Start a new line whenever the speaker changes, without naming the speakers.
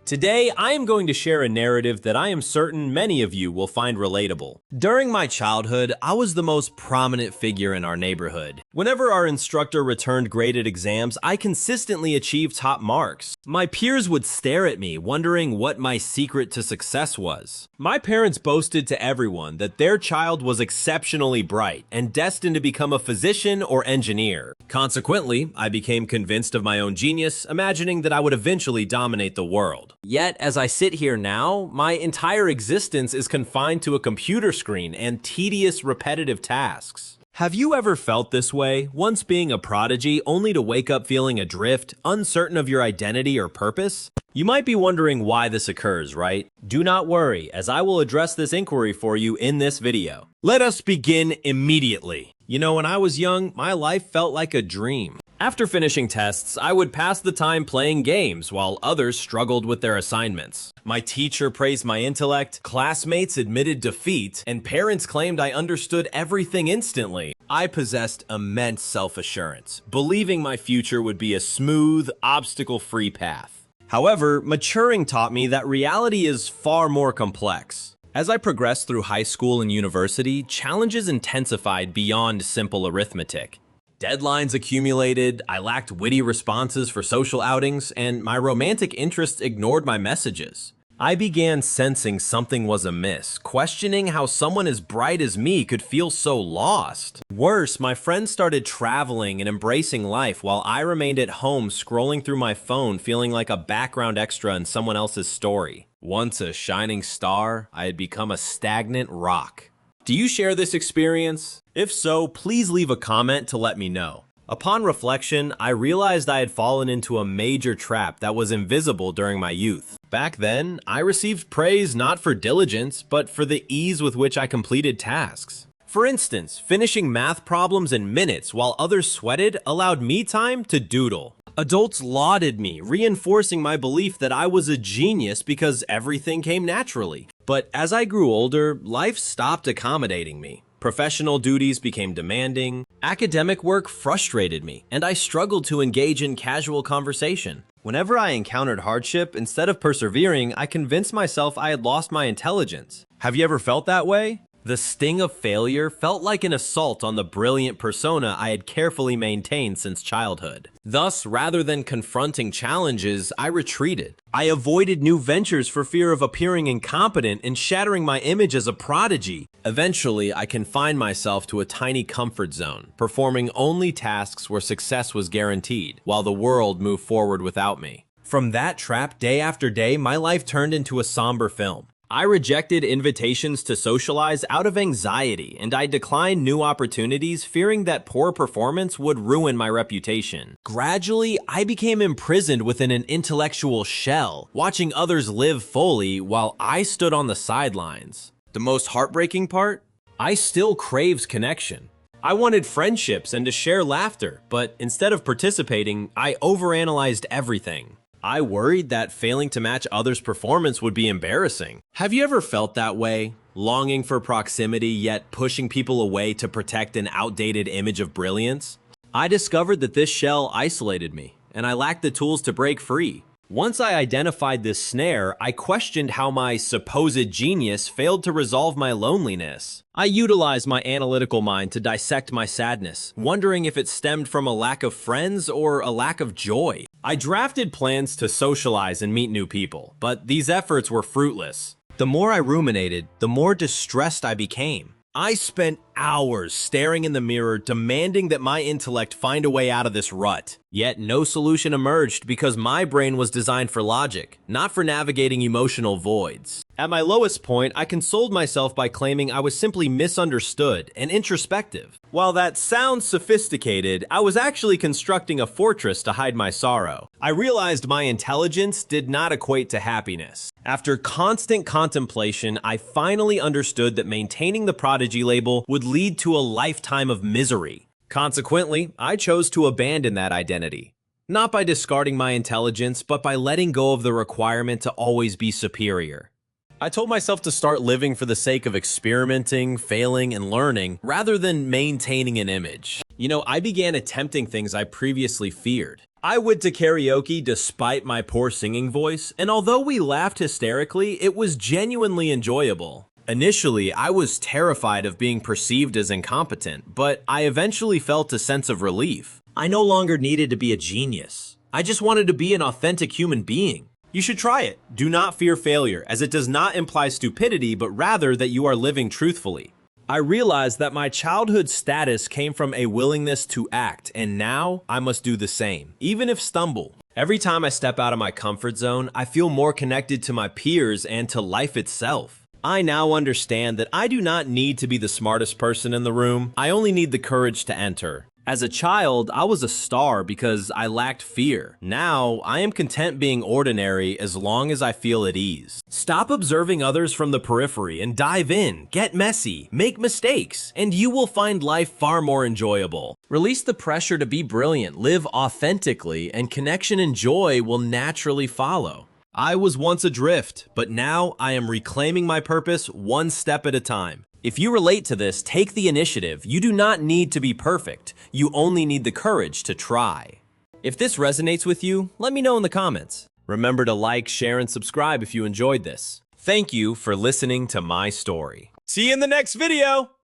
Today, I am going to share a narrative that I am certain many of you will find relatable. During my childhood, I was the most prominent figure in our neighborhood. Whenever our instructor returned graded exams, I consistently achieved top marks. My peers would stare at me, wondering what my secret to success was. My parents boasted to everyone that their child was exceptionally bright and destined to become a physician or engineer. Consequently, I became convinced of my own genius, imagining that I would eventually dominate the world. Yet, as I sit here now, my entire existence is confined to a computer screen and tedious, repetitive tasks. Have you ever felt this way, once being a prodigy only to wake up feeling adrift, uncertain of your identity or purpose? You might be wondering why this occurs, right? Do not worry, as I will address this inquiry for you in this video. Let us begin immediately. You know, when I was young, my life felt like a dream. After finishing tests, I would pass the time playing games while others struggled with their assignments. My teacher praised my intellect, classmates admitted defeat, and parents claimed I understood everything instantly. I possessed immense self-assurance, believing my future would be a smooth, obstacle-free path. However, maturing taught me that reality is far more complex. As I progressed through high school and university, challenges intensified beyond simple arithmetic. Deadlines accumulated, I lacked witty responses for social outings, and my romantic interests ignored my messages. I began sensing something was amiss, questioning how someone as bright as me could feel so lost. Worse, my friends started traveling and embracing life while I remained at home scrolling through my phone feeling like a background extra in someone else's story. Once a shining star, I had become a stagnant rock. Do you share this experience? If so, please leave a comment to let me know. Upon reflection, I realized I had fallen into a major trap that was invisible during my youth. Back then, I received praise not for diligence, but for the ease with which I completed tasks. For instance, finishing math problems in minutes while others sweated allowed me time to doodle. Adults lauded me, reinforcing my belief that I was a genius because everything came naturally. But as I grew older, life stopped accommodating me. Professional duties became demanding, academic work frustrated me, and I struggled to engage in casual conversation. Whenever I encountered hardship, instead of persevering, I convinced myself I had lost my intelligence. Have you ever felt that way? The sting of failure felt like an assault on the brilliant persona I had carefully maintained since childhood. Thus, rather than confronting challenges, I retreated. I avoided new ventures for fear of appearing incompetent and shattering my image as a prodigy. Eventually, I confined myself to a tiny comfort zone, performing only tasks where success was guaranteed, while the world moved forward without me. From that trap, day after day, my life turned into a somber film. I rejected invitations to socialize out of anxiety, and I declined new opportunities fearing that poor performance would ruin my reputation. Gradually, I became imprisoned within an intellectual shell, watching others live fully while I stood on the sidelines. The most heartbreaking part? I still craved connection. I wanted friendships and to share laughter, but instead of participating, I overanalyzed everything. I worried that failing to match others' performance would be embarrassing. Have you ever felt that way? Longing for proximity, yet pushing people away to protect an outdated image of brilliance? I discovered that this shell isolated me, and I lacked the tools to break free. Once I identified this snare, I questioned how my supposed genius failed to resolve my loneliness. I utilized my analytical mind to dissect my sadness, wondering if it stemmed from a lack of friends or a lack of joy. I drafted plans to socialize and meet new people, but these efforts were fruitless. The more I ruminated, the more distressed I became. I spent hours staring in the mirror, demanding that my intellect find a way out of this rut. Yet no solution emerged because my brain was designed for logic, not for navigating emotional voids. At my lowest point, I consoled myself by claiming I was simply misunderstood and introspective. While that sounds sophisticated, I was actually constructing a fortress to hide my sorrow. I realized my intelligence did not equate to happiness. After constant contemplation, I finally understood that maintaining the prodigy label would lead to a lifetime of misery. Consequently, I chose to abandon that identity. Not by discarding my intelligence, but by letting go of the requirement to always be superior. I told myself to start living for the sake of experimenting, failing, and learning, rather than maintaining an image. You know, I began attempting things I previously feared. I went to karaoke despite my poor singing voice, and although we laughed hysterically, it was genuinely enjoyable. Initially, I was terrified of being perceived as incompetent, but I eventually felt a sense of relief. I no longer needed to be a genius. I just wanted to be an authentic human being. You should try it. Do not fear failure, as it does not imply stupidity, but rather that you are living truthfully. I realized that my childhood status came from a willingness to act, and now I must do the same, even if stumble. Every time I step out of my comfort zone, I feel more connected to my peers and to life itself. I now understand that I do not need to be the smartest person in the room. I only need the courage to enter. As a child, I was a star because I lacked fear. Now, I am content being ordinary as long as I feel at ease. Stop observing others from the periphery and dive in, get messy, make mistakes, and you will find life far more enjoyable. Release the pressure to be brilliant, live authentically, and connection and joy will naturally follow. I was once adrift, but now I am reclaiming my purpose one step at a time. If you relate to this, take the initiative. You do not need to be perfect. You only need the courage to try. If this resonates with you, let me know in the comments. Remember to like, share, and subscribe if you enjoyed this. Thank you for listening to my story. See you in the next video!